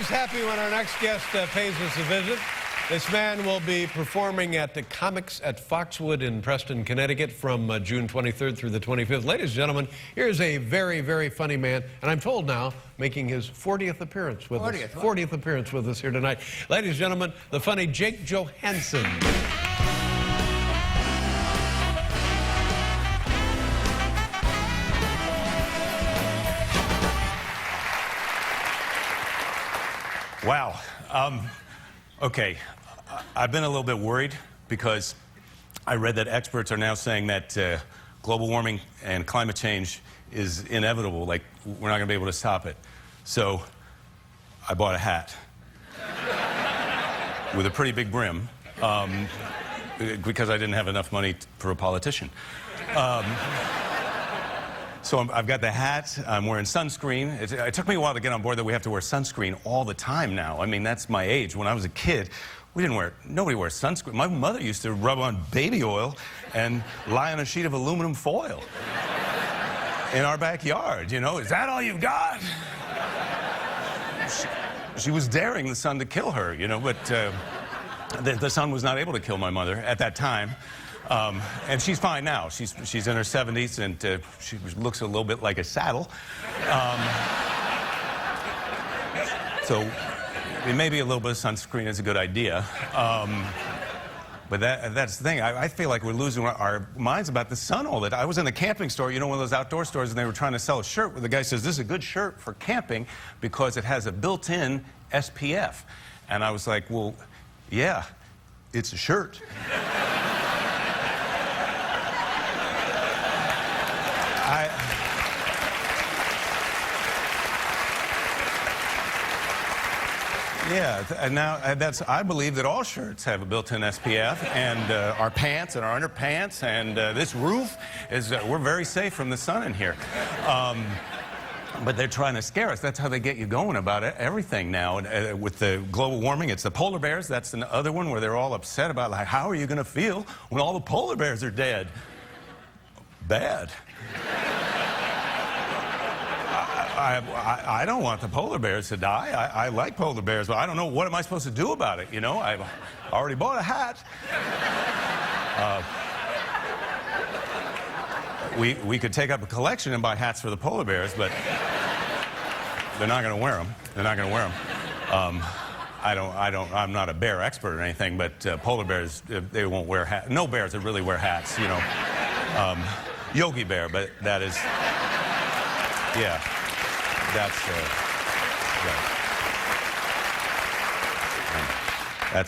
always happy when our next guest pays us a visit. This man will be performing at the Comics at Foxwood in Preston, Connecticut from June 23rd through the 25th. Ladies and gentlemen, here's a very, very funny man, and I'm told now making his 40th appearance with us. 40th appearance with us here tonight. Ladies and gentlemen, the funny JAKE JOHANNSEN. Wow. Okay, I've been a little bit worried because I read that experts are now saying that global warming and climate change is inevitable, like we're not going to be able to stop it. So I bought a hat with a pretty big brim because I didn't have enough money for a politician. So I've got the hat, I'm wearing sunscreen. It took me a while to get on board that we have to wear sunscreen all the time now. I mean, that's my age. When I was a kid, nobody wears sunscreen. My mother used to rub on baby oil and lie on a sheet of aluminum foil in our backyard, you know. Is that all you've got? She was daring the sun to kill her, you know, but the sun was not able to kill my mother at that time. And she's fine now. She's in her 70s, and she looks a little bit like a saddle. So maybe a little bit of sunscreen is a good idea. But that's the thing. I feel like we're losing our minds about the sun all the time. I was in the camping store, you know, one of those outdoor stores, and they were trying to sell a shirt where the guy says, this is a good shirt for camping because it has a built-in SPF. And I was like, well, yeah, it's a shirt. Yeah, and now I believe that all shirts have a built-in SPF, and our pants and our underpants, and this roof is, we're very safe from the sun in here. But they're trying to scare us. That's how they get you going about everything now. And, with the global warming, it's the polar bears. That's the other one where they're all upset about, like, how are you going to feel when all the polar bears are dead? Bad. I don't want the polar bears to die. I like polar bears, but I don't know what am I supposed to do about it, you know? I've already bought a hat. We could take up a collection and buy hats for the polar bears, but they're not going to wear them. They're not going to wear them. I'm not a bear expert or anything, but polar bears, they won't wear hats. No bears that really wear hats, you know. Yogi Bear, but that is, yeah.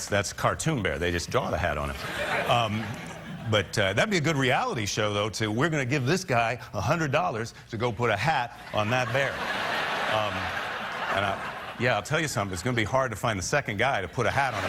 That's Cartoon Bear. They just draw the hat on him. But that'd be a good reality show, though. We're going to give this guy $100 to go put a hat on that bear. Yeah, I'll tell you something. It's going to be hard to find the second guy to put a hat on a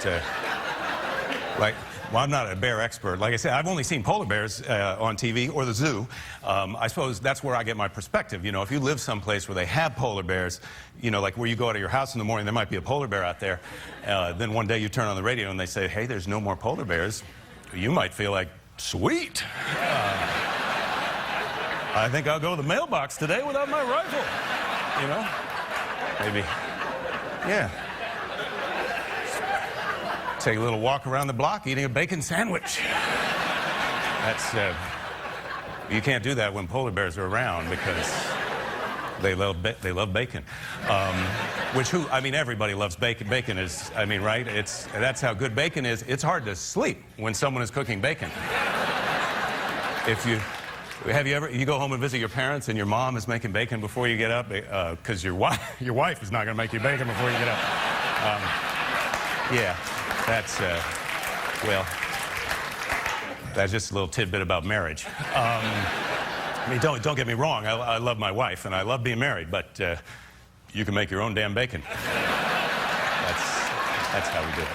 bear. Well, I'm not a bear expert. Like I said, I've only seen polar bears on TV or the zoo. I suppose that's where I get my perspective. You know, if you live someplace where they have polar bears, you know, like where you go out of your house in the morning, there might be a polar bear out there. Then one day you turn on the radio and they say, hey, there's no more polar bears. You might feel like, sweet. I think I'll go to the mailbox today without my rifle. You know? Maybe. Yeah. Take a little walk around the block eating a bacon sandwich. That's, you can't do that when polar bears are around because they love bacon. I mean, everybody loves bacon. Bacon is, I mean, right? That's how good bacon is. It's hard to sleep when someone is cooking bacon. You go home and visit your parents and your mom is making bacon before you get up because your wife is not going to make you bacon before you get up. Yeah. That's, well, that's just a little tidbit about marriage. I mean, don't get me wrong. I love my wife, and I love being married, but you can make your own damn bacon. That's how we do it.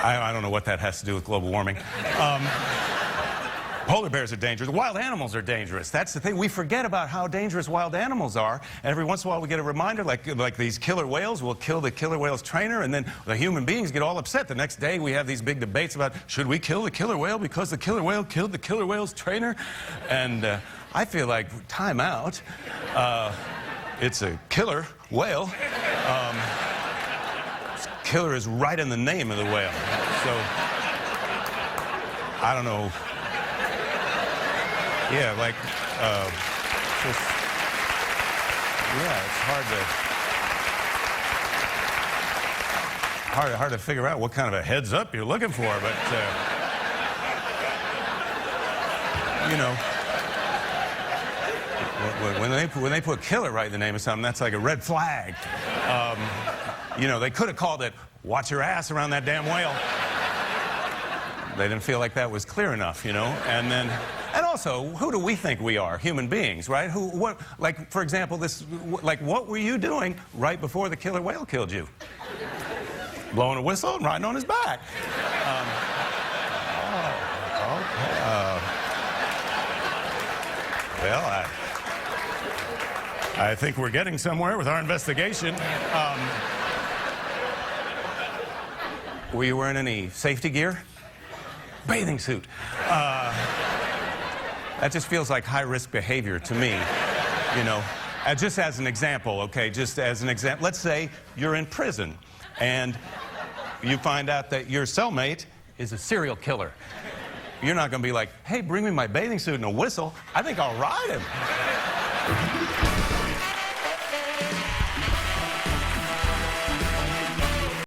I don't know what that has to do with global warming. Polar bears are dangerous. Wild animals are dangerous. That's the thing. We forget about how dangerous wild animals are. And every once in a while we get a reminder, like these killer whales will kill the killer whale's trainer, and then the human beings get all upset. The next day we have these big debates about, should we kill the killer whale because the killer whale killed the killer whale's trainer? And I feel like, time out. It's a killer whale. Killer is right in the name of the whale. So, I don't know. Yeah, like, just, yeah, it's hard to figure out what kind of a heads up you're looking for, but, you know, when they put killer right in the name of something, that's like a red flag. You know, they could have called it, watch your ass around that damn whale. They didn't feel like that was clear enough, you know, and also, who do we think we are? Human beings, right? Like, for example, what were you doing right before the killer whale killed you? Blowing a whistle and riding on his back. Well, I think we're getting somewhere with our investigation. Were you wearing any safety gear? Bathing suit. That just feels like high-risk behavior to me, you know. Just as an example, okay, just as an example, let's say you're in prison and you find out that your cellmate is a serial killer. You're not going to be like, hey, bring me my bathing suit and a whistle. I think I'll ride him.